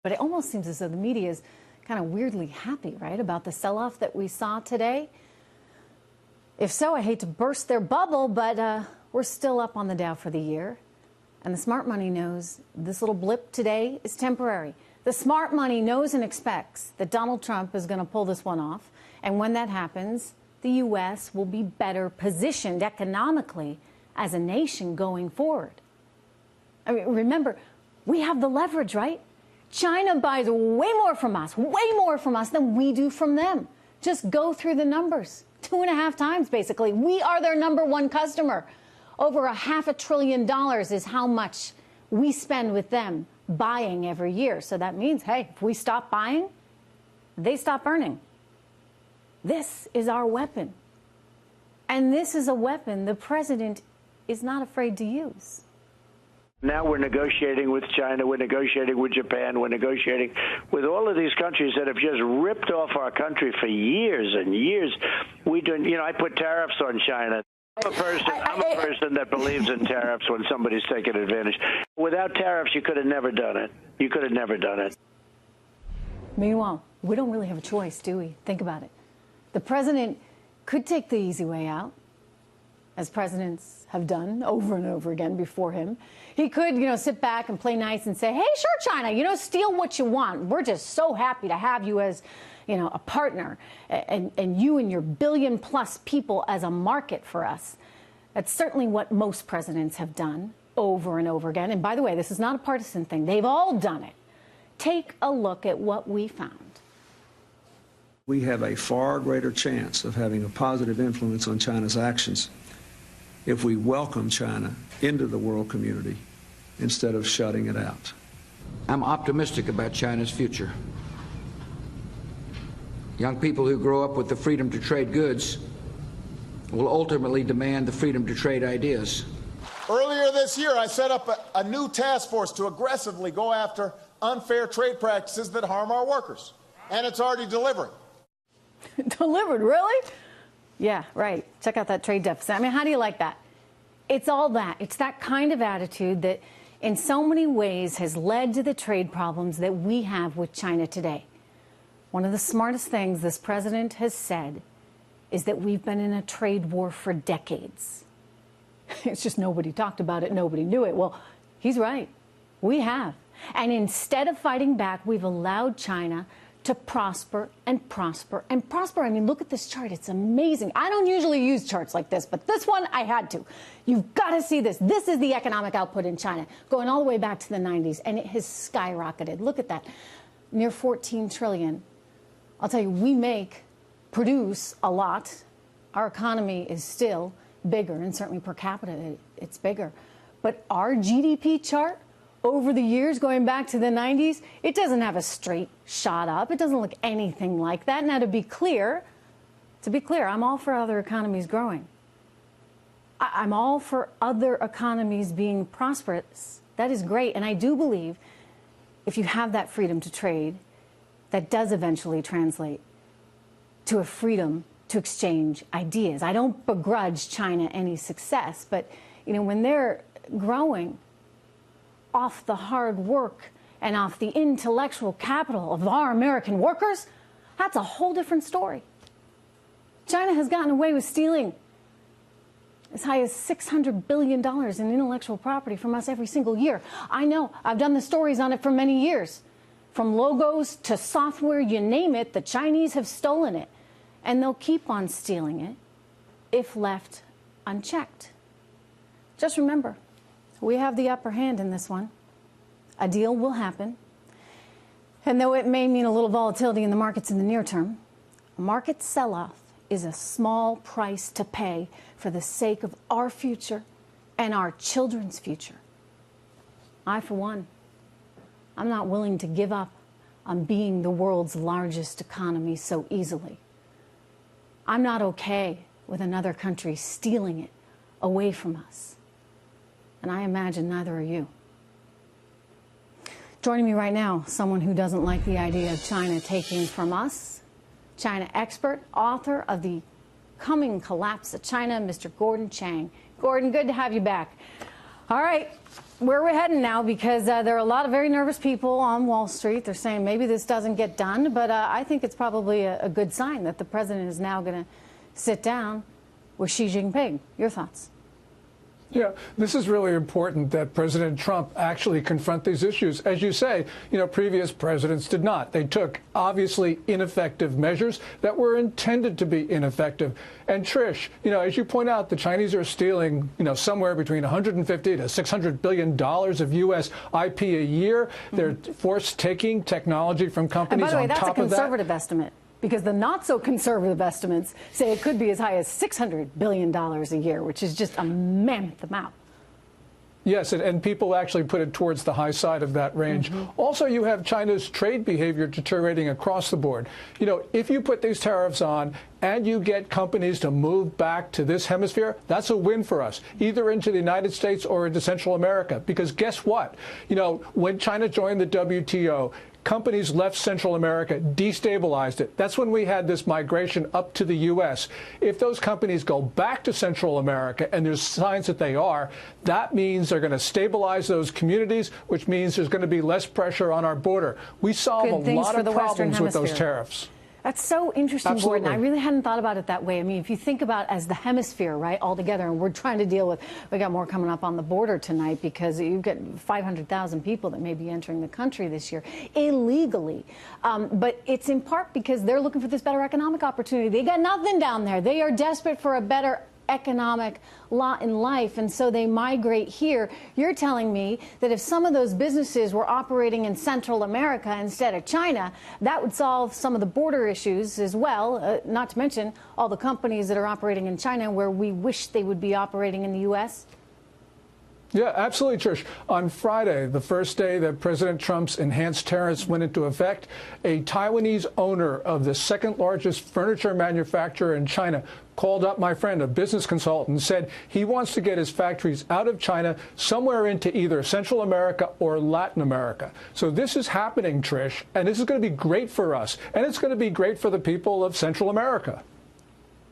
But it almost seems as though the media is kind of weirdly happy, right, about the sell-off that we saw today. If so, I hate to burst their bubble, but we're still up on the Dow for the year. And the smart money knows this little blip today is temporary. The smart money knows and expects that Donald Trump is going to pull this one off. And when that happens, the U.S. will be better positioned economically as a nation going forward. I mean, remember, we have the leverage, right? China buys way more from us than we do from them. Just go through the numbers. 2.5 times, basically. We are their #1 customer. Over $500 billion is how much we spend with them buying every year. So that means, hey, if we stop buying, they stop earning. This is our weapon. And this is a weapon the president is not afraid to use. Now we're negotiating with China, we're negotiating with Japan, we're negotiating with all of these countries that have just ripped off our country for years and years. I put tariffs on China. I'm a person that believes in tariffs when somebody's taking advantage. Without tariffs, you could have never done it. You could have never done it. Meanwhile, we don't really have a choice, do we? Think about it. The president could take the easy way out, as presidents have done over and over again before him. He could, sit back and play nice and say, hey, sure, China, steal what you want. We're just so happy to have you as, a partner and you and your billion-plus people as a market for us. That's certainly what most presidents have done over and over again. And by the way, this is not a partisan thing. They've all done it. Take a look at what we found. We have a far greater chance of having a positive influence on China's actions if we welcome China into the world community instead of shutting it out. I'm optimistic about China's future. Young people who grow up with the freedom to trade goods will ultimately demand the freedom to trade ideas. Earlier this year, I set up a new task force to aggressively go after unfair trade practices that harm our workers. And it's already delivering. Delivered, really? Yeah, right. Check out that trade deficit. I mean, how do you like that? It's all that. It's that kind of attitude that in so many ways has led to the trade problems that we have with China today. One of the smartest things this president has said is that we've been in a trade war for decades. It's just nobody talked about it, nobody knew it. Well, he's right. We have. And instead of fighting back, we've allowed China to prosper and prosper and prosper. I mean, look at this chart. It's amazing. I don't usually use charts like this, but this one I had to. You've got to see this. This is the economic output in China, going all the way back to the 90s, and it has skyrocketed. Look at that. Near 14 trillion. I'll tell you, we produce a lot. Our economy is still bigger, and certainly per capita, it's bigger. But our GDP chart over the years, going back to the 90s, it doesn't have a straight shot up. It doesn't look anything like that. Now, to be clear, I'm all for other economies growing. I'm all for other economies being prosperous. That is great. And I do believe if you have that freedom to trade, that does eventually translate to a freedom to exchange ideas. I don't begrudge China any success, but when they're growing off the hard work and off the intellectual capital of our American workers, that's a whole different story. China has gotten away with stealing as high as $600 billion in intellectual property from us every single year. I know, I've done the stories on it for many years. From logos to software, you name it, the Chinese have stolen it. And they'll keep on stealing it if left unchecked. Just remember, we have the upper hand in this one. A deal will happen. And though it may mean a little volatility in the markets in the near term, a market sell-off is a small price to pay for the sake of our future and our children's future. I, for one, I'm not willing to give up on being the world's largest economy so easily. I'm not okay with another country stealing it away from us. And I imagine neither are you. Joining me right now, someone who doesn't like the idea of China taking from us, China expert, author of The Coming Collapse of China, Mr. Gordon Chang. Gordon, good to have you back. All right, where we're heading now, because there are a lot of very nervous people on Wall Street. They're saying maybe this doesn't get done, but I think it's probably a good sign that the president is now going to sit down with Xi Jinping. Your thoughts? Yeah, this is really important that President Trump actually confront these issues. As you say, previous presidents did not. They took obviously ineffective measures that were intended to be ineffective. And Trish, as you point out, the Chinese are stealing, somewhere between 150 to $600 billion of U.S. IP a year. They're forced taking technology from companies. And by the way, that's a top of that. conservative estimate, because the not-so-conservative estimates say it could be as high as $600 billion a year, which is just a mammoth amount. Yes, and people actually put it towards the high side of that range. Also, you have China's trade behavior deteriorating across the board. If you put these tariffs on and you get companies to move back to this hemisphere, that's a win for us, either into the United States or into Central America. Because guess what? When China joined the WTO, companies left Central America, destabilized it. That's when we had this migration up to the U.S. If those companies go back to Central America, and there's signs that they are, that means they're going to stabilize those communities, which means there's going to be less pressure on our border. We solve a lot of problems with those tariffs. That's so interesting, Absolutely. Gordon. I really hadn't thought about it that way. I mean, if you think about as the hemisphere, right, all together, and we're trying to deal with, we got more coming up on the border tonight, because you've got 500,000 people that may be entering the country this year illegally. But it's in part because they're looking for this better economic opportunity. They got nothing down there. They are desperate for a better economic lot in life, and so they migrate here. You're telling me that if some of those businesses were operating in Central America instead of China, that would solve some of the border issues as well, not to mention all the companies that are operating in China where we wish they would be operating in the U.S.? Yeah, absolutely, Trish. On Friday, the first day that President Trump's enhanced tariffs went into effect, a Taiwanese owner of the second largest furniture manufacturer in China called up my friend, a business consultant, and said he wants to get his factories out of China somewhere into either Central America or Latin America. So this is happening, Trish, and this is going to be great for us, and it's going to be great for the people of Central America.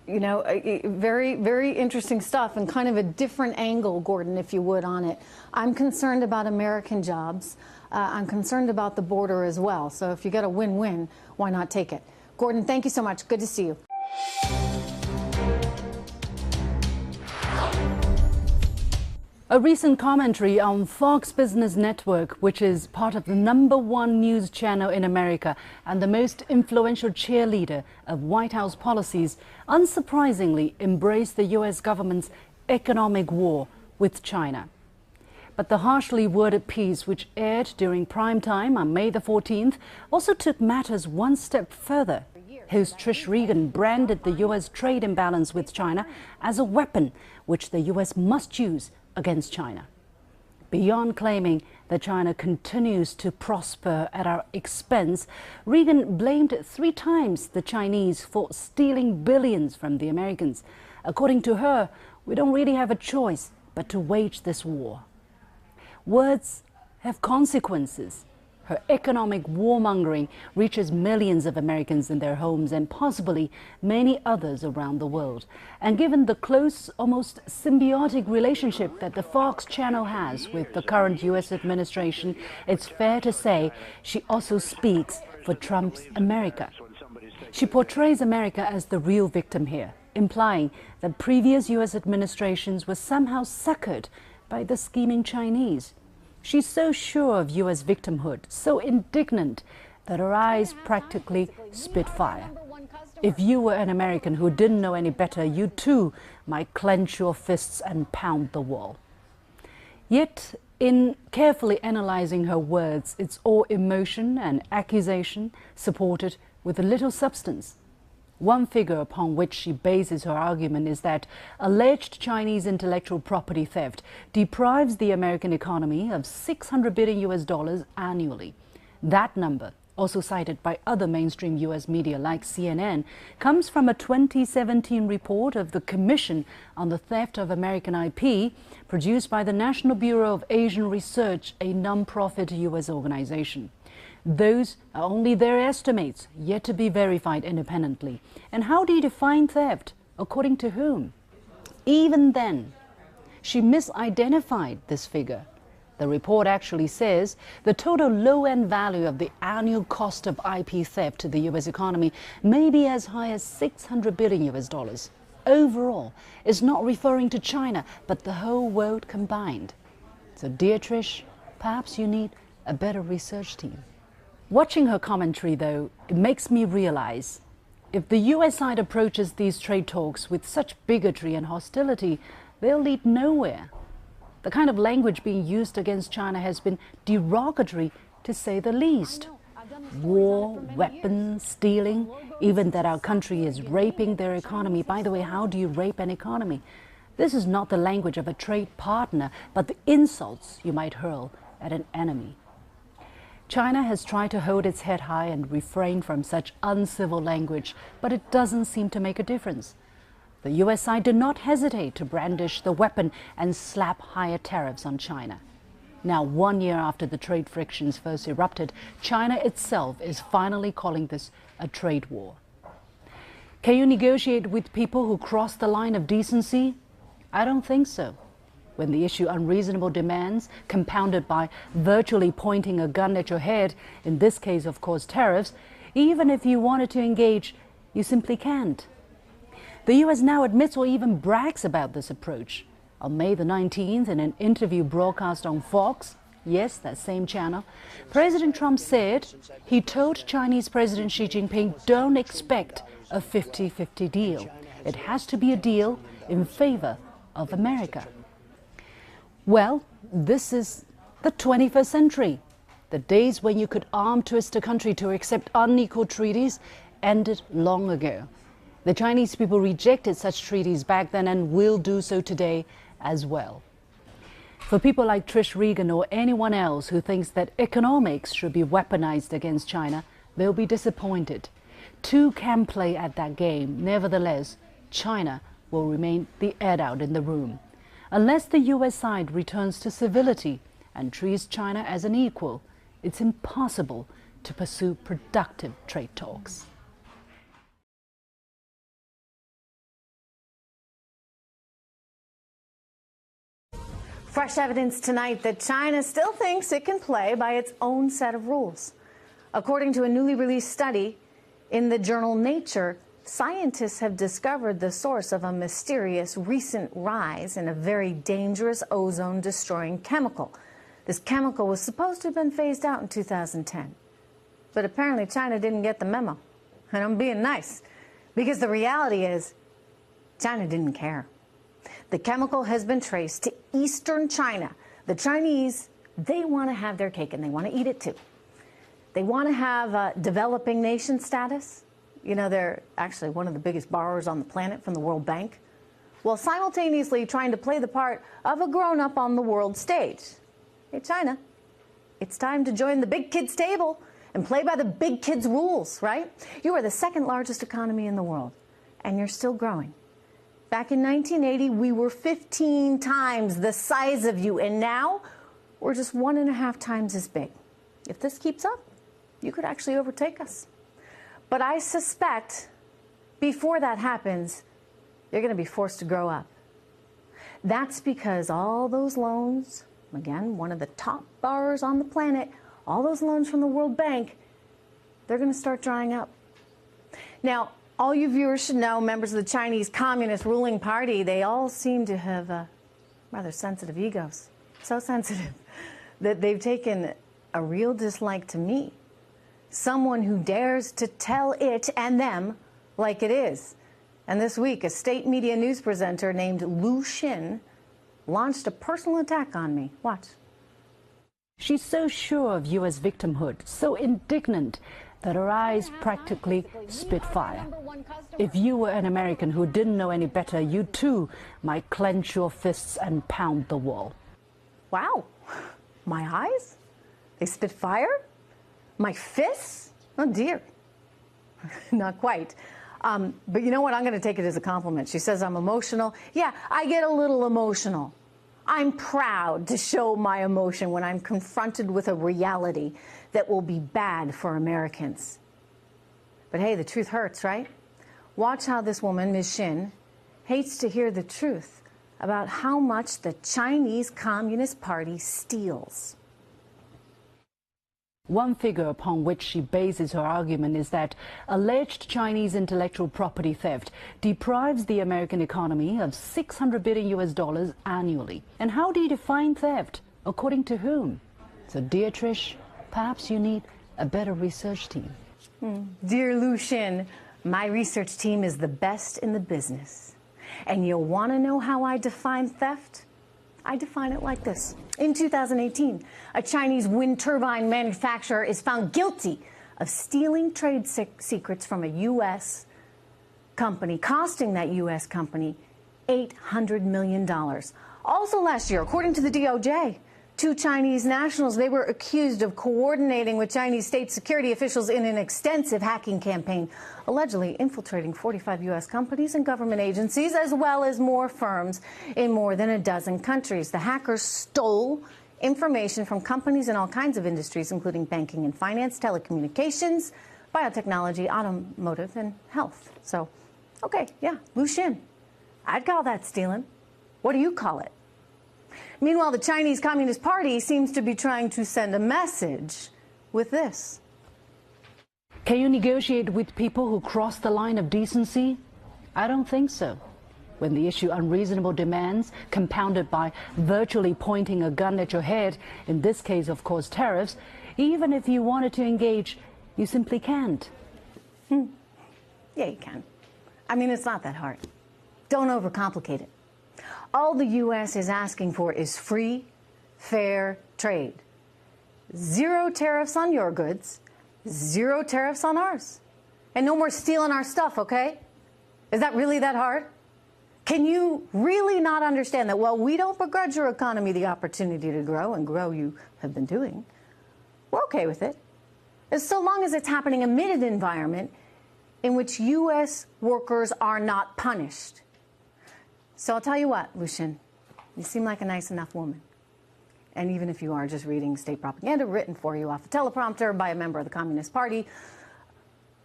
Very, very interesting stuff, and kind of a different angle, Gordon, if you would, on it. I'm concerned about American jobs. I'm concerned about the border as well. So if you got a win-win, why not take it? Gordon, thank you so much. Good to see you. A recent commentary on Fox Business Network, which is part of the #1 news channel in America and the most influential cheerleader of White House policies, unsurprisingly embraced the U.S. government's economic war with China. But the harshly worded piece, which aired during prime time on May the 14th, also took matters one step further. Host Trish Regan branded the U.S. trade imbalance with China as a weapon which the U.S. must use against China. Beyond claiming that China continues to prosper at our expense, Regan blamed 3 times the Chinese for stealing billions from the Americans. According to her, we don't really have a choice but to wage this war. Words have consequences. Her economic warmongering reaches millions of Americans in their homes and possibly many others around the world. And given the close, almost symbiotic relationship that the Fox channel has with the current U.S. administration, it's fair to say she also speaks for Trump's America. She portrays America as the real victim here, implying that previous U.S. administrations were somehow suckered by the scheming Chinese. She's so sure of U.S. victimhood, so indignant, that her eyes practically spit fire. If you were an American who didn't know any better, you too might clench your fists and pound the wall. Yet, in carefully analyzing her words, it's all emotion and accusation, supported with a little substance. One figure upon which she bases her argument is that alleged Chinese intellectual property theft deprives the American economy of $600 billion annually. That number, also cited by other mainstream U.S. media like CNN, comes from a 2017 report of the Commission on the Theft of American IP, produced by the National Bureau of Asian Research, a non-profit U.S. organization. Those are only their estimates, yet to be verified independently. And how do you define theft? According to whom? Even then, she misidentified this figure. The report actually says the total low-end value of the annual cost of IP theft to the U.S. economy may be as high as $600 billion US. Overall, it's not referring to China, but the whole world combined. So, dear Trish, perhaps you need a better research team. Watching her commentary, though, it makes me realize if the U.S. side approaches these trade talks with such bigotry and hostility, they'll lead nowhere. The kind of language being used against China has been derogatory, to say the least. War, weapons, stealing, even that our country is raping their economy. By the way, how do you rape an economy? This is not the language of a trade partner, but the insults you might hurl at an enemy. China has tried to hold its head high and refrain from such uncivil language, but it doesn't seem to make a difference. The U.S. side did not hesitate to brandish the weapon and slap higher tariffs on China. Now, 1 year after the trade frictions first erupted, China itself is finally calling this a trade war. Can you negotiate with people who cross the line of decency? I don't think so. When they issue unreasonable demands, compounded by virtually pointing a gun at your head, in this case, of course, tariffs, even if you wanted to engage, you simply can't. The U.S. now admits or even brags about this approach. On May the 19th, in an interview broadcast on Fox, yes, that same channel, President Trump said he told Chinese President Xi Jinping, don't expect a 50-50 deal. It has to be a deal in favor of America. Well, this is the 21st century. The days when you could arm twist a country to accept unequal treaties ended long ago. The Chinese people rejected such treaties back then and will do so today as well. For people like Trish, Regan, or anyone else who thinks that economics should be weaponized against China, they'll be disappointed. Two can play at that game. Nevertheless, China will remain the head out in the room. Unless the U.S. side returns to civility and treats China as an equal, it's impossible to pursue productive trade talks. Fresh evidence tonight that China still thinks it can play by its own set of rules. According to a newly released study in the journal Nature, scientists have discovered the source of a mysterious recent rise in a very dangerous ozone-destroying chemical. This chemical was supposed to have been phased out in 2010. But apparently China didn't get the memo. And I'm being nice, because the reality is China didn't care. The chemical has been traced to eastern China. The Chinese, they want to have their cake and they want to eat it too. They want to have developing nation status. You know, they're actually one of the biggest borrowers on the planet from the World Bank, while simultaneously trying to play the part of a grown-up on the world stage. Hey, China, it's time to join the big kids table and play by the big kids rules, right? You are the second largest economy in the world, and you're still growing. Back in 1980, we were 15 times the size of you, and now we're just 1.5 times as big. If this keeps up, you could actually overtake us. But I suspect before that happens, you're going to be forced to grow up. That's because all those loans, again, one of the top borrowers on the planet, all those loans from the World Bank, they're going to start drying up. Now, all you viewers should know, members of the Chinese Communist ruling party, they all seem to have rather sensitive egos. So sensitive that they've taken a real dislike to me. Someone who dares to tell it and them like it is. And this week, a state media news presenter named Lu Xin launched a personal attack on me. Watch. She's so sure of U.S. victimhood, so indignant that her eyes practically spit fire. If you were an American who didn't know any better, you too might clench your fists and pound the wall. Wow, my eyes? They spit fire? My fists? Oh dear. Not quite. But you know what? I'm going to take it as a compliment. She says I'm emotional. Yeah, I get a little emotional. I'm proud to show my emotion when I'm confronted with a reality that will be bad for Americans. But hey, the truth hurts, right? Watch how this woman, Ms. Xin, hates to hear the truth about how much the Chinese Communist Party steals. One figure upon which she bases her argument is that alleged Chinese intellectual property theft deprives the American economy of $600 billion annually. And how do you define theft? According to whom? So, dear Trish, perhaps you need a better research team. Dear Lu Xin, my research team is the best in the business. And you'll want to know how I define theft? I define it like this. In 2018, a Chinese wind turbine manufacturer is found guilty of stealing trade secrets from a U.S. company, costing that U.S. company $800 million. Also last year, according to the DOJ, 2 Chinese nationals, they were accused of coordinating with Chinese state security officials in an extensive hacking campaign, allegedly infiltrating 45 U.S. companies and government agencies, as well as more firms in more than a dozen countries. The hackers stole information from companies in all kinds of industries, including banking and finance, telecommunications, biotechnology, automotive, and health. So, okay, yeah, Lu Xin. I'd call that stealing. What do you call it? Meanwhile, the Chinese Communist Party seems to be trying to send a message with this. Can you negotiate with people who cross the line of decency? I don't think so. When they issue unreasonable demands, compounded by virtually pointing a gun at your head, in this case, of course, tariffs, even if you wanted to engage, you simply can't. Yeah, you can. I mean, it's not that hard. Don't overcomplicate it. All the U.S. is asking for is free, fair trade. 0 tariffs on your goods, 0 tariffs on ours. And no more stealing our stuff, okay? Is that really that hard? Can you really not understand that, well, we don't begrudge your economy the opportunity to grow, and grow you have been doing. We're okay with it. As so long as it's happening amid an environment in which U.S. workers are not punished. So I'll tell you what, Lu Xin, you seem like a nice enough woman. And even if you are just reading state propaganda written for you off a teleprompter by a member of the Communist Party,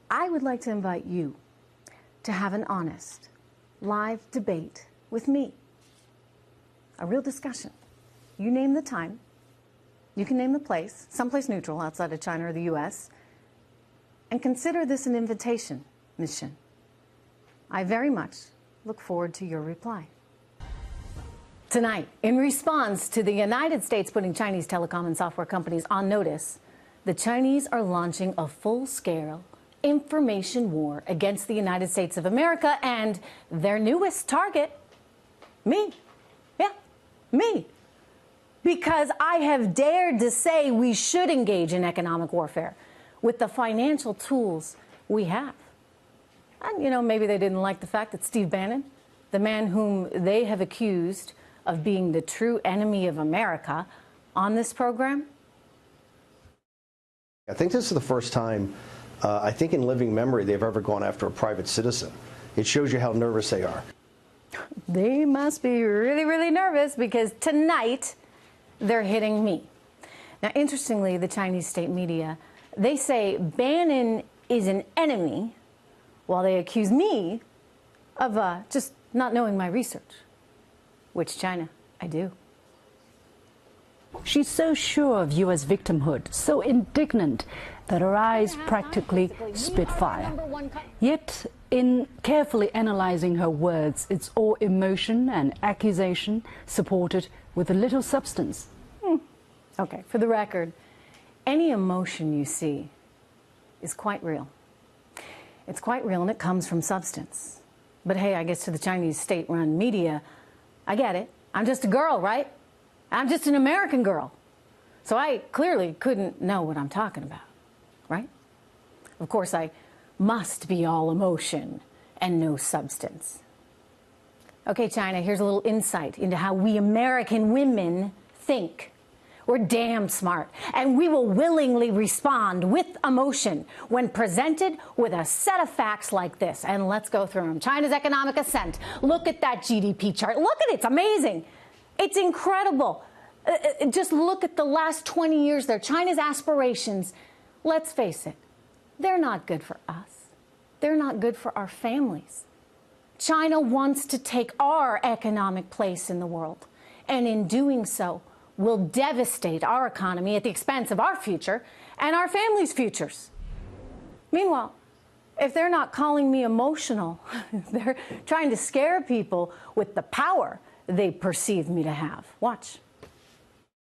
I would like to invite you to have an honest, live debate with me. A real discussion. You name the time. You can name the place, someplace neutral outside of China or the U.S. And consider this an invitation, Ms. Xin. I very much look forward to your reply. Tonight, in response to the United States putting Chinese telecom and software companies on notice, the Chinese are launching a full-scale information war against the United States of America and their newest target, me. Yeah, me. Because I have dared to say we should engage in economic warfare with the financial tools we have. And, you know, maybe they didn't like the fact that Steve Bannon, the man whom they have accused of being the true enemy of America, on this program. I think this is the first time, I think in living memory, they've ever gone after a private citizen. It shows you how nervous they are. They must be really, really nervous because tonight they're hitting me. Now, interestingly, the Chinese state media, they say Bannon is an enemy, while they accuse me of just not knowing my research. Which China, I do. She's so sure of U.S. victimhood, so indignant that her eyes practically spit fire. Yet, in carefully analyzing her words, it's all emotion and accusation supported with a little substance. Okay, for the record, any emotion you see is quite real. It's quite real, and it comes from substance. But hey, I guess to the Chinese state-run media, I get it. I'm just a girl, right? I'm just an American girl. So I clearly couldn't know what I'm talking about, right? Of course, I must be all emotion and no substance. Okay, China, here's a little insight into how we American women think. We're damn smart, and we will willingly respond with emotion when presented with a set of facts like this. And let's go through them. China's economic ascent. Look at that GDP chart. Look at it. It's amazing. It's incredible. Just look at the last 20 years there. China's aspirations, let's face it, they're not good for us. They're not good for our families. China wants to take our economic place in the world, and in doing so, will devastate our economy at the expense of our future and our families' futures. Meanwhile, if they're not calling me emotional, they're trying to scare people with the power they perceive me to have. Watch.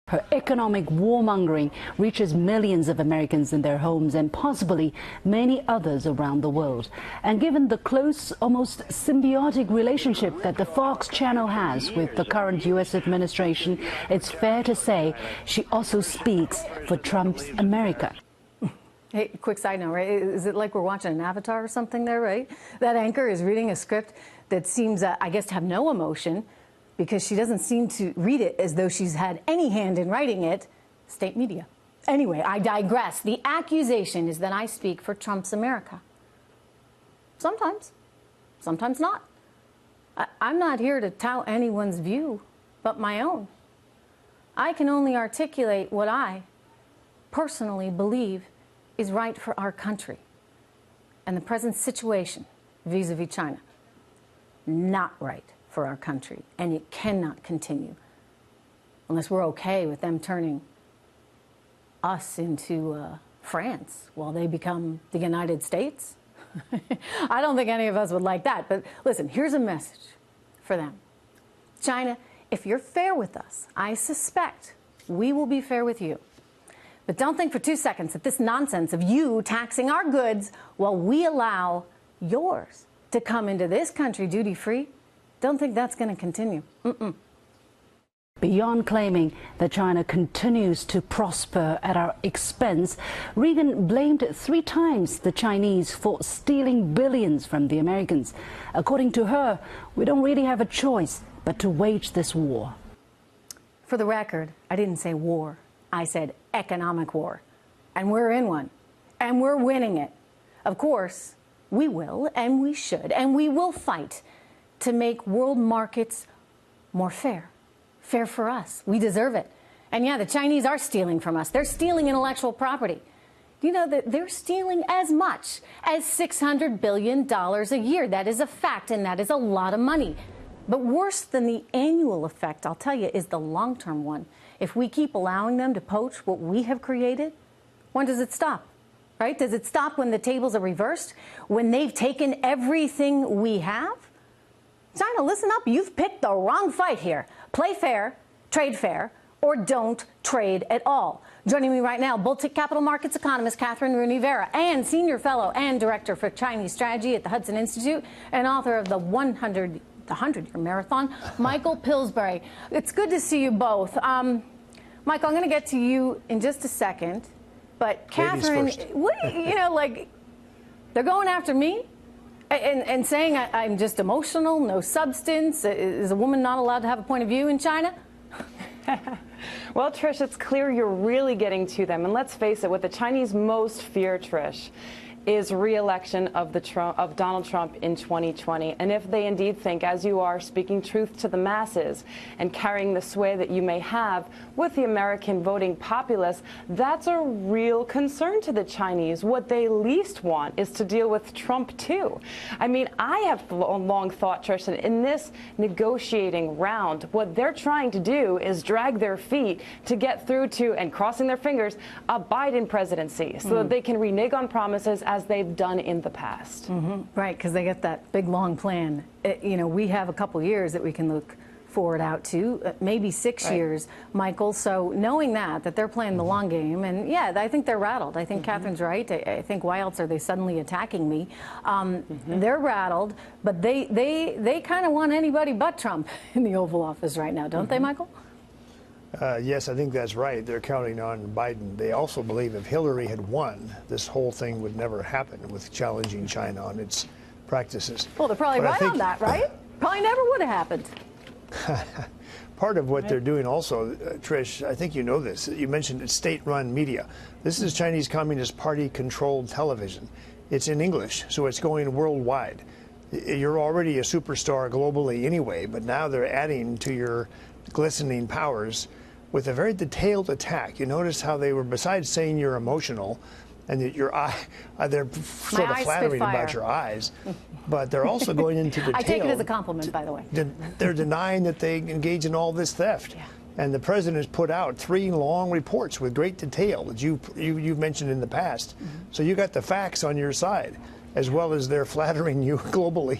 Her economic warmongering reaches millions of Americans in their homes and possibly many others around the world. And given the close, almost symbiotic relationship that the Fox channel has with the current U.S. administration, it's fair to say she also speaks for Trump's America. Hey, quick side note, right? Is it like we're watching an Avatar or something there, right? That anchor is reading a script that seems, I guess, to have no emotion, because she doesn't seem to read it as though she's had any hand in writing it. State media. Anyway, I digress. The accusation is that I speak for Trump's America. Sometimes. Sometimes not. I'm not here to tout anyone's view but my own. I can only articulate what I personally believe is right for our country and the present situation vis-a-vis China. Not right for our country, and it cannot continue unless we're okay with them turning us into France while they become the United States. I don't think any of us would like that, but listen, here's a message for them. China, if you're fair with us, I suspect we will be fair with you. But don't think for 2 seconds that this nonsense of you taxing our goods while we allow yours to come into this country duty-free, don't think that's going to continue. Beyond claiming that China continues to prosper at our expense, Regan blamed 3 times the Chinese for stealing billions from the Americans. According to her, we don't really have a choice but to wage this war. For the record, I didn't say war. I said economic war. And we're in one. And we're winning it. Of course, we will, and we should, and we will fight to make world markets more fair. Fair for us. We deserve it. And yeah, the Chinese are stealing from us. They're stealing intellectual property. Do you know that they're stealing as much as $600 billion a year? That is a fact, and that is a lot of money. But worse than the annual effect, I'll tell you, is the long-term one. If we keep allowing them to poach what we have created, when does it stop? Right? Does it stop when the tables are reversed? When they've taken everything we have? China, listen up. You've picked the wrong fight here. Play fair, trade fair, or don't trade at all. Joining me right now, Baltic Capital Markets economist Catherine Rooney-Vera, and senior fellow and director for Chinese strategy at the Hudson Institute, and author of the 100-year marathon, Michael Pillsbury. It's good to see you both. Michael, I'm going to get to you in just a second, but Catherine, what, like, they're going after me? And saying I'm just emotional, no substance. Is a woman not allowed to have a point of view in China? Well, Trish, it's clear you're really getting to them. And let's face it, what the Chinese most fear, Trish, is re-election of Donald Trump in 2020. And if they indeed think, as you are, speaking truth to the masses and carrying the sway that you may have with the American voting populace, that's a real concern to the Chinese. What they least want is to deal with Trump, too. I mean, I have long thought, Trish, that in this negotiating round, what they're trying to do is drag their feet to get through to, and crossing their fingers, a Biden presidency so that they can renege on promises as they've done in the past. Right, because they get that big, long plan. We have a couple years that we can look forward out to, maybe 6 years, Michael. So knowing that they're playing the long game, and yeah, I think they're rattled. I think Catherine's right. I think why else are they suddenly attacking me? They're rattled, but they kind of want anybody but Trump in the Oval Office right now, don't they, Michael? Yes, I think that's right. They're counting on Biden. They also believe if Hillary had won, this whole thing would never happen with challenging China on its practices. Well, they're probably right on that, right? Probably never would have happened. Part of what they're doing also, Trish, I think you know this. You mentioned it's state-run media. This is Chinese Communist Party-controlled television. It's in English, so it's going worldwide. You're already a superstar globally anyway, but now they're adding to your glistening powers with a very detailed attack. You notice how they were, besides saying you're emotional, and that your eye, they're sort of flattering about your eyes, but they're also going into detail. I take it as a compliment, by the way. They're denying that they engage in all this theft. Yeah. And the president has put out 3 long reports with great detail that you've mentioned in the past. So you got the facts on your side, as well as they're flattering you globally.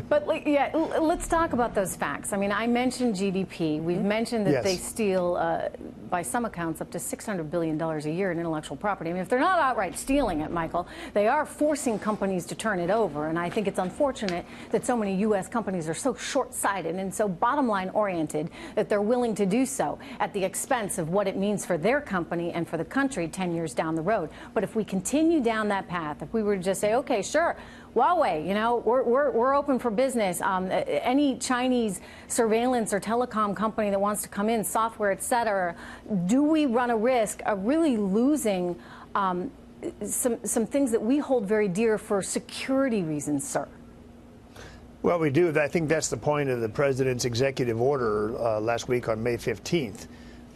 But yeah, let's talk about those facts. I mean, I mentioned GDP. We've mentioned that they steal, by some accounts, up to $600 billion a year in intellectual property. I mean, if they're not outright stealing it, Michael, they are forcing companies to turn it over. And I think it's unfortunate that so many U.S. companies are so short-sighted and so bottom-line oriented that they're willing to do so at the expense of what it means for their company and for the country 10 years down the road. But if we continue down that path, if we were to just say, okay, sure, Huawei, you know, we're open for business. Any Chinese surveillance or telecom company that wants to come in, software, et cetera, do we run a risk of really losing some things that we hold very dear for security reasons, sir? Well, we do. I think that's the point of the president's executive order last week on May 15th,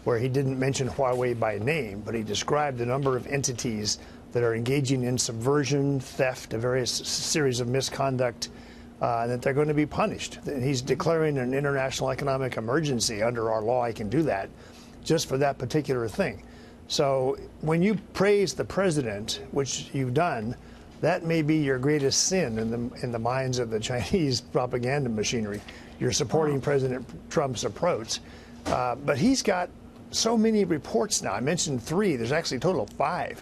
where he didn't mention Huawei by name, but he described the number of entities that are engaging in subversion, theft, a various series of misconduct, and that they're going to be punished. And he's declaring an international economic emergency. Under our law, he can do that just for that particular thing. So when you praise the president, which you've done, that may be your greatest sin in the minds of the Chinese propaganda machinery. You're supporting President Trump's approach. But he's got so many reports now. I mentioned 3. There's actually a total of 5.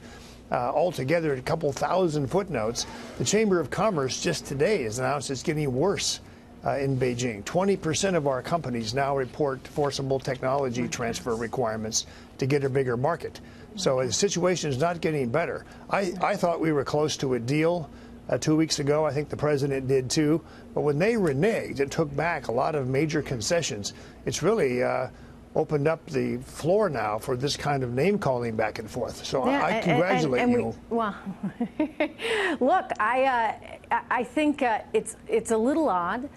Altogether, a couple thousand footnotes. The Chamber of Commerce just today has announced it's getting worse in Beijing. 20% of our companies now report forcible technology transfer requirements to get a bigger market. So the situation is not getting better. I thought we were close to a deal 2 weeks ago. I think the president did too. But when they reneged and took back a lot of major concessions, it's really opened up the floor now for this kind of name-calling back and forth. So yeah, I congratulate you. Well, look, I think it's a little odd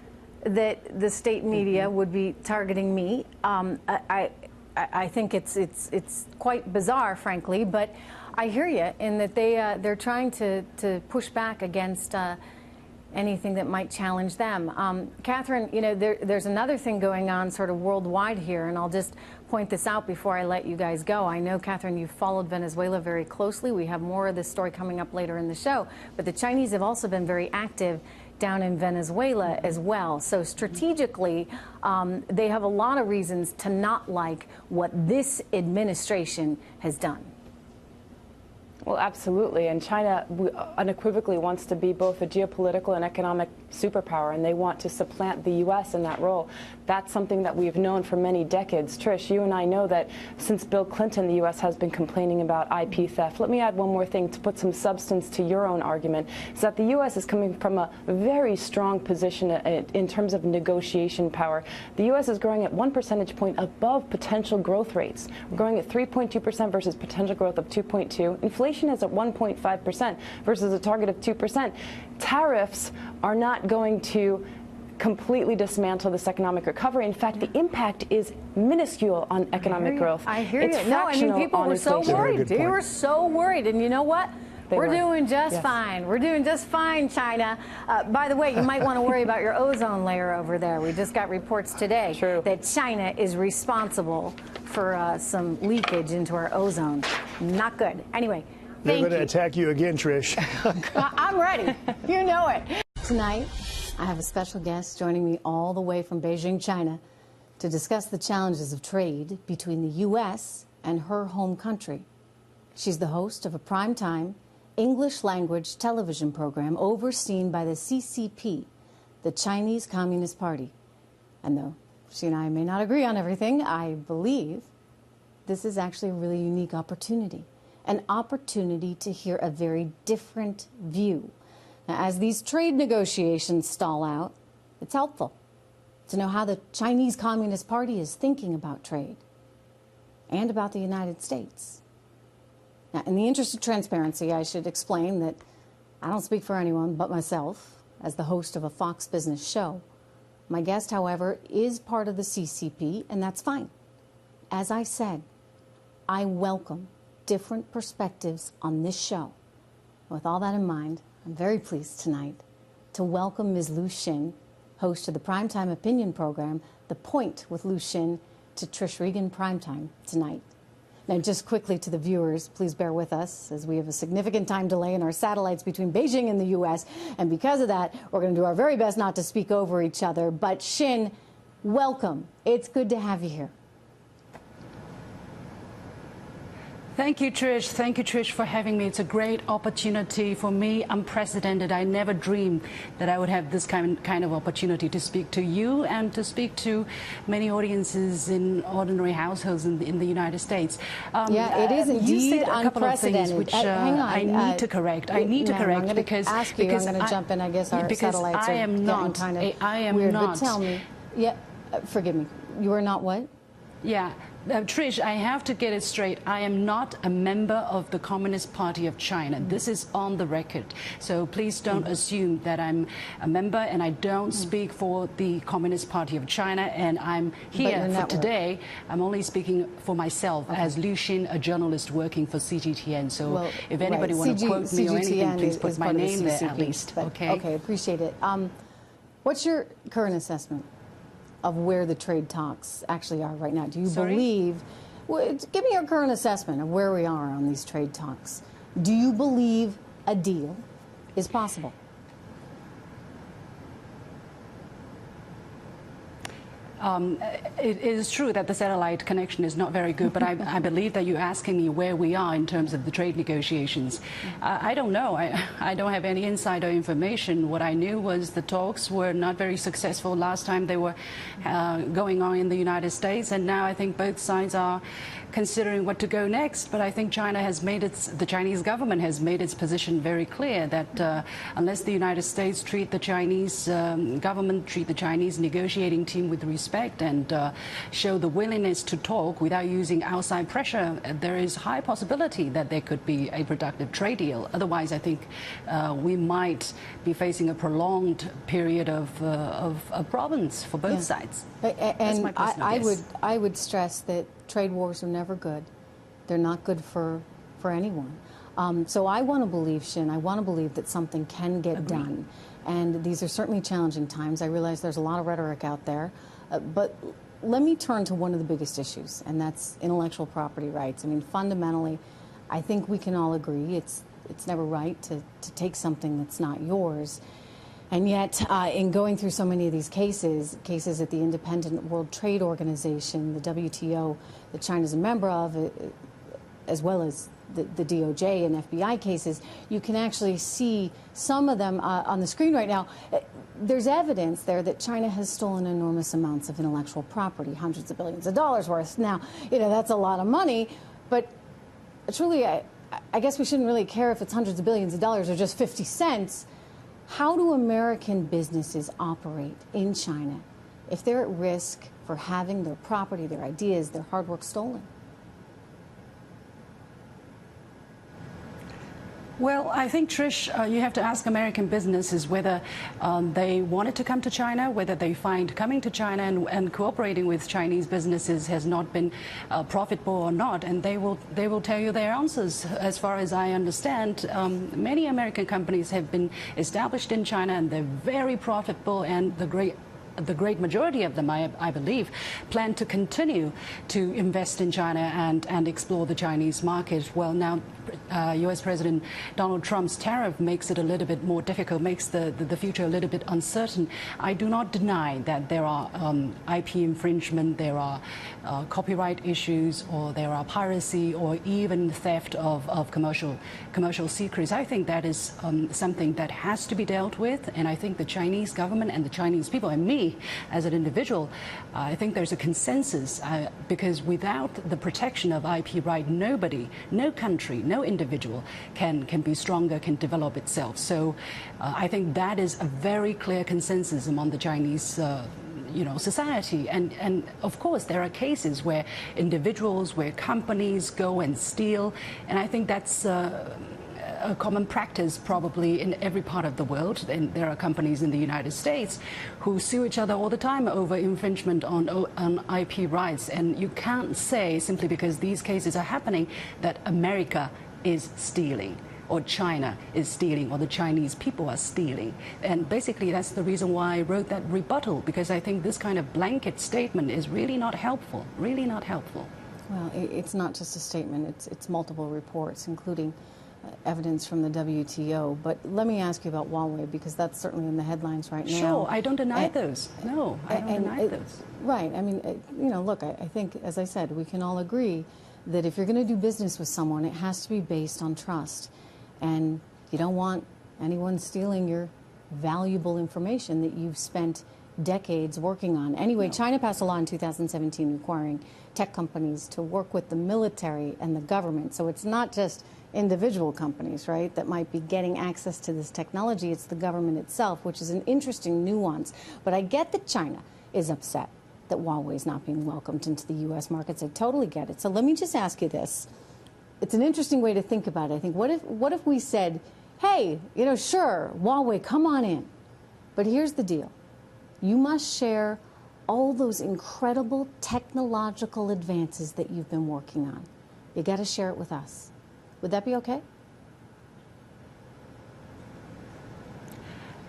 that the state media would be targeting me. I think it's quite bizarre, frankly, but I hear you in that they're trying to push back against anything that might challenge them. Catherine, you know, there's another thing going on sort of worldwide here, and I'll just point this out before I let you guys go. I know, Catherine, you've followed Venezuela very closely. We have more of this story coming up later in the show, but the Chinese have also been very active down in Venezuela as well. So strategically, they have a lot of reasons to not like what this administration has done. Well, absolutely. And China unequivocally wants to be both a geopolitical and economic superpower, and they want to supplant the U.S. in that role. That's something that we've known for many decades. Trish, you and I know that since Bill Clinton, the U.S. has been complaining about IP theft. Let me add one more thing to put some substance to your own argument, is that the U.S. is coming from a very strong position in terms of negotiation power. The U.S. is growing at 1 percentage point above potential growth rates. We're growing at 3.2% versus potential growth of 2.2%. Inflation is at 1.5% versus a target of 2%. Tariffs are not going to completely dismantle this economic recovery. In fact, the impact is minuscule on economic growth. I hear you. No, I mean, people were so worried. They were so worried. And you know what? We're doing just fine. We're doing just fine, China. By the way, you might want to worry about your ozone layer over there. We just got reports today that China is responsible for some leakage into our ozone. Not good. Anyway, they're going to attack you again, Trish. I'm ready. You know it. Tonight, I have a special guest joining me all the way from Beijing, China, to discuss the challenges of trade between the U.S. and her home country. She's the host of a primetime English language television program overseen by the CCP, the Chinese Communist Party. And though she and I may not agree on everything, I believe this is actually a really unique opportunity. An opportunity to hear a very different view. Now, as these trade negotiations stall out, it's helpful to know how the Chinese Communist Party is thinking about trade and about the United States. Now, in the interest of transparency, I should explain that I don't speak for anyone but myself as the host of a Fox Business show. My guest, however, is part of the CCP, and that's fine. As I said, I welcome different perspectives on this show. With all that in mind, I'm very pleased tonight to welcome Ms. Liu Xin, host of the primetime opinion program, The Point with Liu Xin, to Trish Regan Primetime tonight. Now, just quickly to the viewers, please bear with us as we have a significant time delay in our satellites between Beijing and the U.S. And because of that, we're going to do our very best not to speak over each other. But Xin, welcome. It's good to have you here. Thank you, Trish. Thank you, Trish, for having me. It's a great opportunity for me, unprecedented. I never dreamed that I would have this kind of opportunity to speak to you and to speak to many audiences in ordinary households in the United States. Yeah, it is indeed you said a couple of things unprecedented. which Hang on. I need to correct. I need to correct I'm because I'm going to jump in. I guess our satellites are getting kind of weird. But tell me, forgive me. You are not what? Yeah. Trish, I have to get it straight. I am not a member of the Communist Party of China. This is on the record. So please don't assume that I'm a member, and I don't speak for the Communist Party of China. And I'm here for today. I'm only speaking for myself as Liu Xin, a journalist working for CGTN. So if anybody wants to quote me or anything, please put my name there at least. Okay, appreciate it. What's your current assessment of where the trade talks actually are right now? Do you believe, give me your current assessment of where we are on these trade talks. Do you believe a deal is possible? It is true that the satellite connection is not very good, but I believe that you're asking me where we are in terms of the trade negotiations. I don't know. I don't have any insider information. What I knew was the talks were not very successful last time they were going on in the United States, and now I think both sides are considering what to go next. But I think the Chinese government has made its position very clear that unless the United States treat the Chinese government, treat the Chinese negotiating team with respect and show the willingness to talk without using outside pressure, there is high possibility that there could be a productive trade deal. Otherwise, I think we might be facing a prolonged period of problems for both sides. And I would stress that trade wars are never good. They're not good for anyone. So I want to believe, Xin, I want to believe that something can get done. And these are certainly challenging times. I realize there's a lot of rhetoric out there. But let me turn to one of the biggest issues, and that's intellectual property rights. I mean, fundamentally, I think we can all agree it's never right to take something that's not yours. And yet, in going through so many of these cases at the Independent World Trade Organization, the WTO, that China's a member of, as well as the DOJ and FBI cases, you can actually see some of them on the screen right now. There's evidence there that China has stolen enormous amounts of intellectual property, hundreds of billions of dollars worth. Now, that's a lot of money, but truly, I guess we shouldn't really care if it's hundreds of billions of dollars or just 50 cents. How do American businesses operate in China if they're at risk for having their property, their ideas, their hard work stolen? Well, I think, Trish, you have to ask American businesses whether they wanted to come to China, whether they find coming to China and cooperating with Chinese businesses has not been profitable or not, and they will tell you their answers. As far as I understand, many American companies have been established in China, and they're very profitable, and the great majority of them, I believe, plan to continue to invest in China and explore the Chinese market. Well, now U.S. President Donald Trump's tariff makes it a little bit more difficult, makes the future a little bit uncertain. I do not deny that there are IP infringement, there are copyright issues, or there are piracy, or even theft of commercial secrets. I think that is something that has to be dealt with, and I think the Chinese government and the Chinese people, and me as an individual, I think there's a consensus because without the protection of IP right, nobody, no country, no individual can be stronger, can develop itself. So I think that is a very clear consensus among the Chinese society. And of course, there are cases where individuals, where companies go and steal, and I think that's a common practice probably in every part of the world. And there are companies in the United States who sue each other all the time over infringement on IP rights. And you can't say simply because these cases are happening that America is stealing. or China is stealing or the Chinese people are stealing. And basically that's the reason why I wrote that rebuttal, because I think this kind of blanket statement is really not helpful, really not helpful. Well, it's not just a statement, it's multiple reports, including evidence from the WTO. But let me ask you about Huawei, because that's certainly in the headlines right now. Sure, I don't deny those. No, I don't deny those. Right. I mean, you know, look, I think, as I said, we can all agree that if you're going to do business with someone, it has to be based on trust. And you don't want anyone stealing your valuable information that you've spent decades working on. Anyway, China passed a law in 2017 requiring tech companies to work with the military and the government. So it's not just individual companies, right, that might be getting access to this technology. It's the government itself, which is an interesting nuance. But I get that China is upset that Huawei is not being welcomed into the U.S. markets. I totally get it. So let me just ask you this. It's an interesting way to think about it. I think, what if we said, hey, you know, sure, Huawei, come on in. But here's the deal. You must share all those incredible technological advances that you've been working on. You got to share it with us. Would that be okay?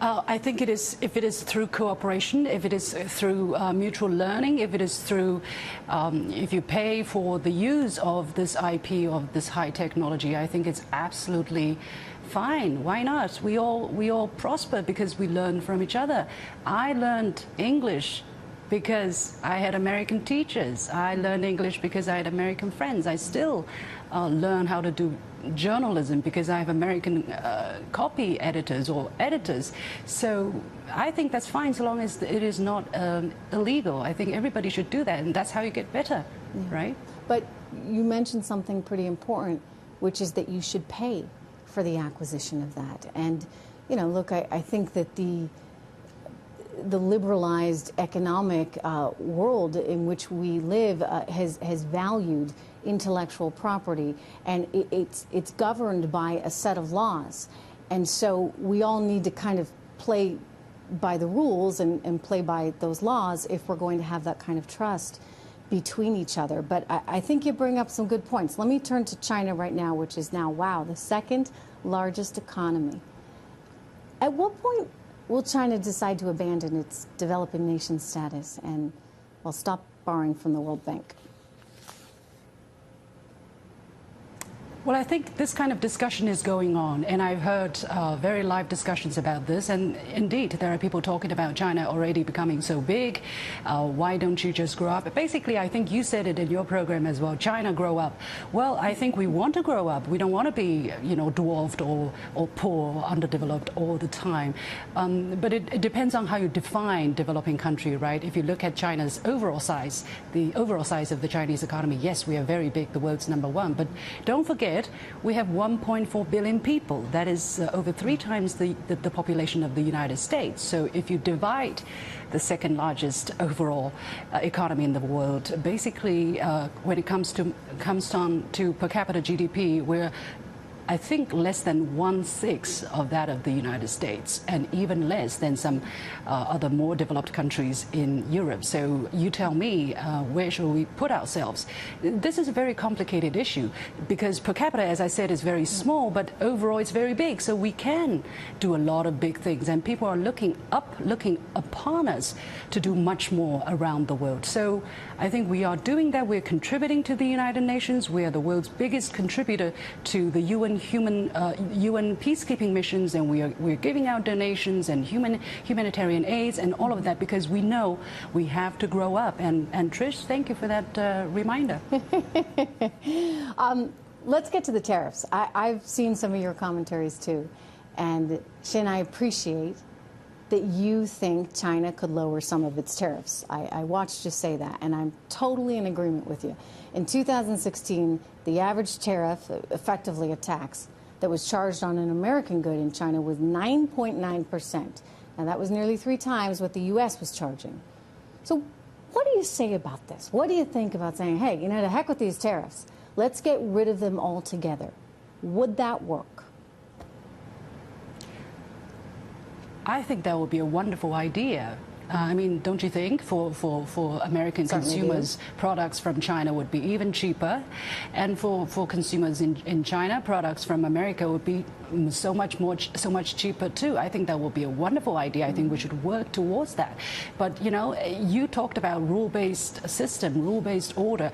I think it is, if it is through cooperation, if it is through mutual learning, if it is through, if you pay for the use of this IP, of this high technology, I think it's absolutely fine. Why not? We all prosper because we learn from each other. I learned English because I had American teachers. I learned English because I had American friends. I still learn how to do journalism because I have American copy editors or editors. So I think that's fine so long as it is not illegal. I think everybody should do that, and that's how you get better, right? But you mentioned something pretty important, which is that you should pay for the acquisition of that. And, you know, look, I think that the liberalized economic world in which we live has valued intellectual property, and it's governed by a set of laws. And so we all need to kind of play by the rules and play by those laws if we're going to have that kind of trust between each other. But I think you bring up some good points. Let me turn to China right now, which is now, wow, the second largest economy. At what point will China decide to abandon its developing nation status and, well, stop borrowing from the World Bank? Well, I think this kind of discussion is going on, and I've heard very live discussions about this. And indeed, there are people talking about China already becoming so big. Why don't you just grow up? Basically, I think you said it in your program as well. China grow up. Well, I think we want to grow up. We don't want to be, you know, dwarfed or poor, underdeveloped all the time. But it depends on how you define developing country, right? If you look at China's overall size, the overall size of the Chinese economy, yes, we are very big, the world's #1. But don't forget, we have 1.4 billion people. That is over 3 times the population of the United States. So if you divide the second largest overall economy in the world, basically when it comes down to per capita GDP, we're, I think, less than 1/6 of that of the United States, and even less than some other more developed countries in Europe. So you tell me, where should we put ourselves? This is a very complicated issue because per capita, as I said, is very small, but overall it's very big. So we can do a lot of big things, and people are looking upon us to do much more around the world. So I think we are doing that. We're contributing to the United Nations. We are the world's biggest contributor to the UN peacekeeping missions, and we're giving out donations and humanitarian aids and all of that because we know we have to grow up. And Trish, thank you for that reminder. Let's get to the tariffs. I've seen some of your commentaries too, and Shin, I appreciate that you think China could lower some of its tariffs. I watched you say that, and I'm totally in agreement with you. In 2016, the average tariff, effectively a tax, that was charged on an American good in China was 9.9%. Now, that was nearly 3 times what the U.S. was charging. So what do you say about this? What do you think about saying, hey, you know, to heck with these tariffs. Let's get rid of them altogether. Would that work? I think that would be a wonderful idea. I mean, don't you think for American consumers, products from China would be even cheaper, and for consumers in China, products from America would be so much cheaper too. I think that would be a wonderful idea. I think we should work towards that. But you know, you talked about rule-based system, rule-based order.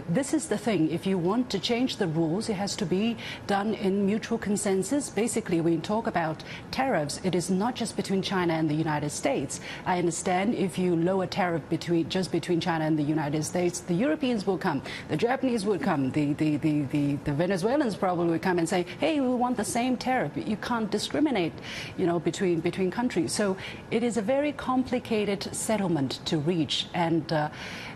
This is the thing. If you want to change the rules, it has to be done in mutual consensus. Basically, when you talk about tariffs, it is not just between China and the United States. I understand if you lower tariff just between China and the United States, the Europeans will come, the Japanese will come, the Venezuelans probably will come and say, hey, we want the same tariff. You can't discriminate, you know, between countries. So it is a very complicated settlement to reach, and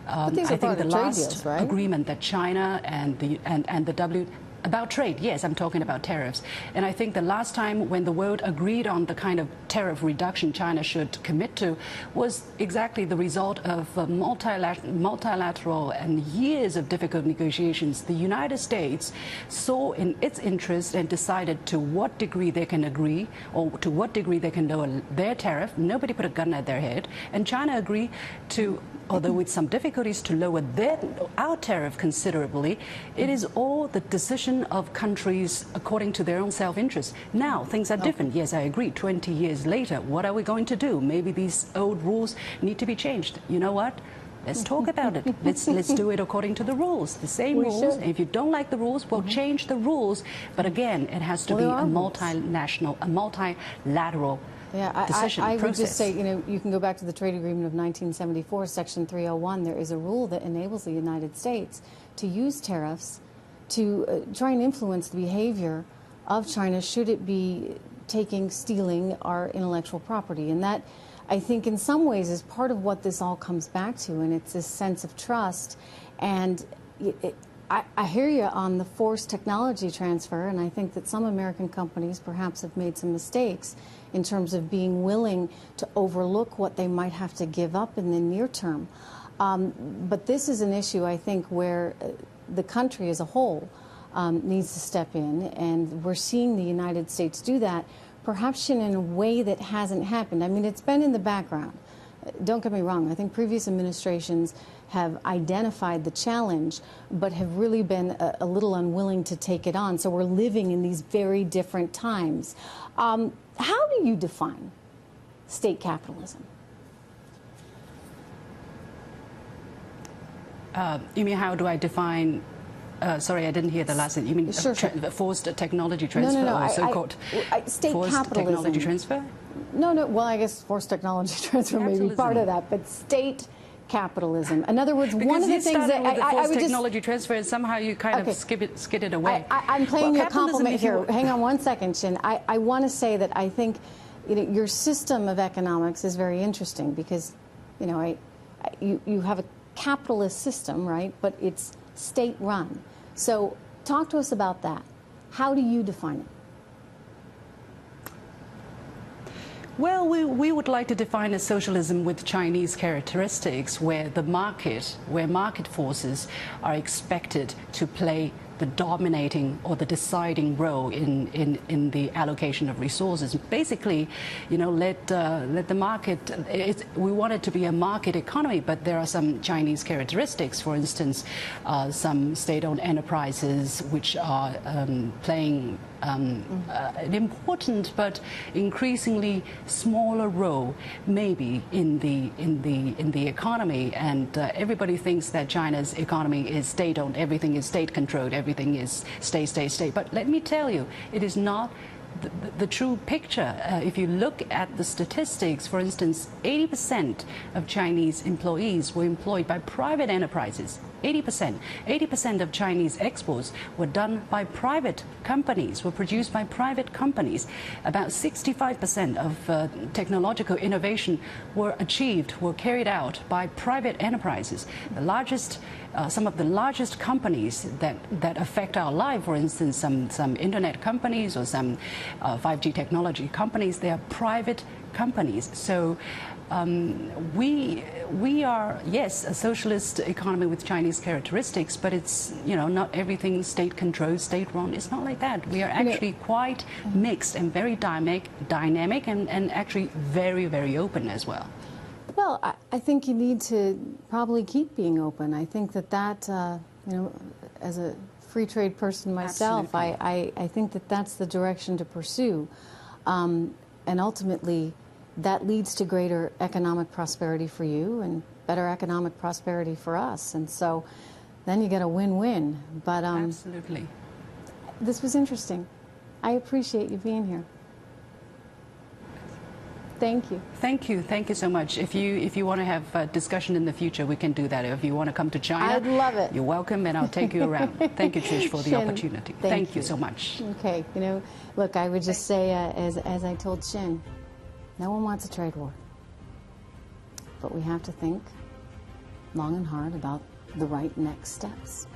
I think the last agreement that China and the about trade, yes, I'm talking about tariffs. And I think the last time when the world agreed on the kind of tariff reduction China should commit to was exactly the result of multilateral and years of difficult negotiations. The United States saw in its interest and decided to what degree they can agree or to what degree they can lower their tariff. Nobody put a gun at their head. And China agreed to, although with some difficulties, to lower our tariff considerably. It is all the decision of countries according to their own self-interest. Now, things are different. Yes, I agree. 20 years later, what are we going to do? Maybe these old rules need to be changed. You know what? Let's talk about it. Let's do it according to the rules, the same rules. If you don't like the rules, we'll change the rules. But again, it has to be a multinational, a multilateral decision I process. would just say, you know, you can go back to the trade agreement of 1974, Section 301. There is a rule that enables the United States to use tariffs to try and influence the behavior of China should it be stealing our intellectual property. And that, I think, in some ways is part of what this all comes back to, and it's this sense of trust. And I hear you on the forced technology transfer, and I think that some American companies perhaps have made some mistakes in terms of being willing to overlook what they might have to give up in the near term. But this is an issue, I think, where the country as a whole needs to step in, and we're seeing the United States do that, perhaps in a way that hasn't happened. I mean, it's been in the background. Don't get me wrong. I think previous administrations have identified the challenge, but have really been a little unwilling to take it on. So we're living in these very different times. How do you define state capitalism? You mean how do I define? Sorry, I didn't hear the last thing. You mean forced technology transfer? No, or so-called state forced capitalism. Technology transfer? No. Well, I guess forced technology transfer may be part of that, but state capitalism. In other words, one of the things that I would technology transfer, and somehow you kind of skid it away. I'm playing you a compliment here. Hang on one second, Shin. I want to say that I think your system of economics is very interesting because you have a capitalist system, right? But it's state-run. So talk to us about that. How do you define it? Well, we would like to define a socialism with Chinese characteristics, where market forces are expected to play the dominating or the deciding role in the allocation of resources. Basically, let the market. We want it to be a market economy, but there are some Chinese characteristics. For instance, some state-owned enterprises which are playing an important but increasingly smaller role, maybe in the economy. And everybody thinks that China's economy is state-owned, everything is state-controlled, everything is state. But let me tell you, it is not the true picture. If you look at the statistics, for instance, 80% of Chinese employees were employed by private enterprises. 80% of Chinese exports were done by private companies, were produced by private companies. About 65% of technological innovation were carried out by private enterprises. Some of the largest companies that affect our life, for instance, some internet companies or some 5G technology companies, they are private companies. So we are, yes, a socialist economy with Chinese characteristics, but it's, not everything state-controlled, state-run. It's not like that. We are actually quite mixed and very dynamic and actually very, very open as well. Well, I think you need to probably keep being open. I think that you know, as a free trade person myself, I think that that's the direction to pursue. And ultimately, that leads to greater economic prosperity for you and better economic prosperity for us. And so then you get a win-win. But absolutely. This was interesting. I appreciate you being here. Thank you. Thank you. Thank you so much. If you want to have a discussion in the future, we can do that. If you want to come to China, I'd love it. You're welcome, and I'll take you around. Thank you, Trish, for the opportunity. Thank you so much. Okay. You know, look, I would just say, as I told Shin, no one wants a trade war. But we have to think long and hard about the right next steps.